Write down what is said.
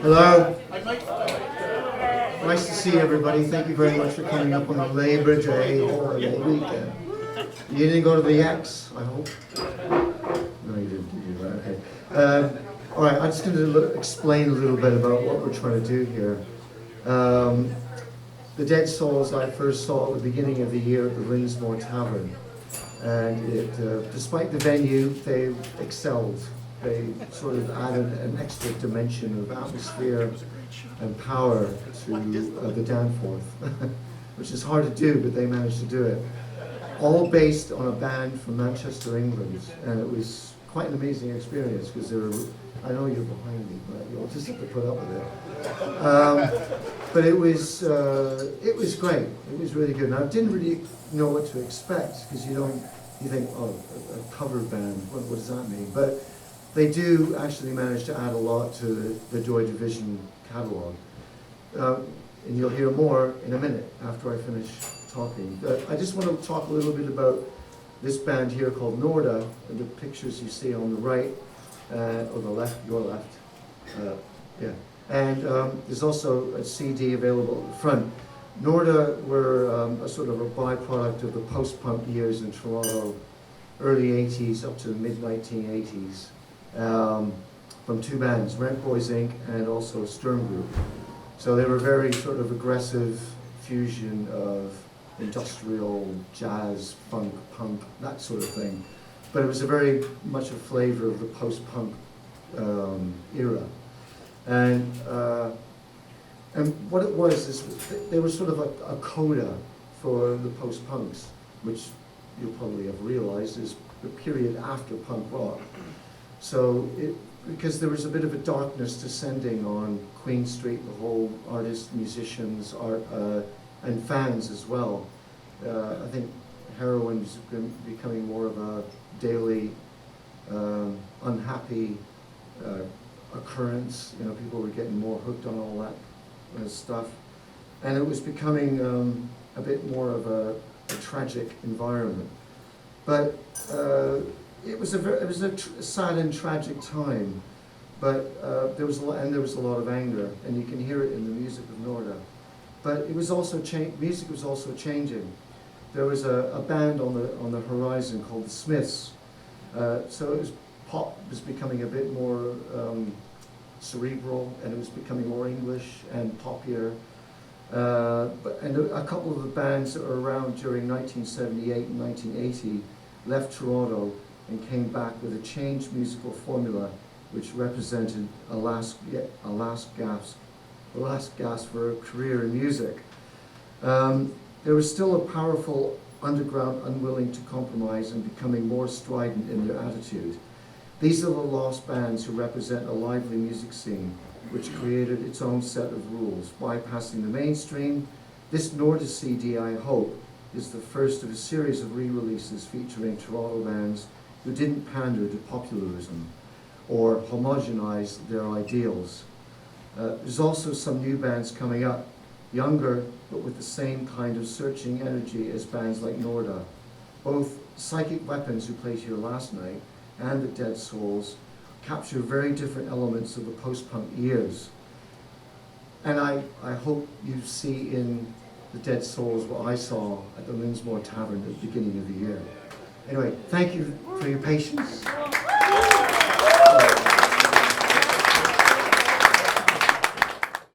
Hello. Nice to see everybody. Thank you very much for coming up on the Labor Day holiday weekend. You didn't go to the X, I hope? No, you didn't, did you? Right, okay. All right, I'm just going to explain a little bit about what we're trying to do here. The Dead Souls I first saw at the beginning of the year at the Linsmore Tavern. And despite the venue, they excelled. They sort of added an extra dimension of atmosphere and power to the Danforth, which is hard to do, but they managed to do it. All based on a band from Manchester, England, and it was quite an amazing experience because I know you're behind me, but you'll just have to put up with it. But it was great. It was really good. Now I didn't really know what to expect because you think, oh, a cover band, what does that mean? But they do actually manage to add a lot to the Joy Division catalogue. And you'll hear more in a minute after I finish talking. I just want to talk a little bit about this band here called Norda, and the pictures you see on the right, or the left, your left. Yeah. And there's also a CD available at the front. Norda were a sort of a byproduct of the post-punk years in Toronto, early 80s up to the mid-1980s. From two bands, Rent Boys Inc. and also Sturm Group. So they were very sort of aggressive fusion of industrial, jazz, funk, punk, that sort of thing. But it was a very much a flavor of the post-punk era. And what it was is they were sort of a coda for the post-punks, which you'll probably have realized is the period after punk rock. So, because there was a bit of a darkness descending on Queen Street, the whole artists, musicians, and fans as well. I think heroin was becoming more of a daily, unhappy occurrence. You know, people were getting more hooked on all that stuff, and it was becoming a bit more of a tragic environment. But it was a sad and tragic time, but there was a lot of anger, and you can hear it in the music of Norda. But it was also music was also changing. There was a band on the horizon called the Smiths. So pop was becoming a bit more cerebral, and it was becoming more English and poppier. And a couple of the bands that were around during 1978 and 1980 left Toronto and came back with a changed musical formula which represented a last gasp for a career in music. There was still a powerful underground unwilling to compromise and becoming more strident in their attitude. These are the lost bands who represent a lively music scene which created its own set of rules, bypassing the mainstream. This Norda CD, I hope, is the first of a series of re-releases featuring Toronto bands who didn't pander to popularism or homogenize their ideals. There's also some new bands coming up, younger but with the same kind of searching energy as bands like Norda. Both Psychic Weapons, who played here last night, and the Dead Souls capture very different elements of the post-punk years. And I hope you see in the Dead Souls what I saw at the Linsmore Tavern at the beginning of the year. Anyway, thank you for your patience.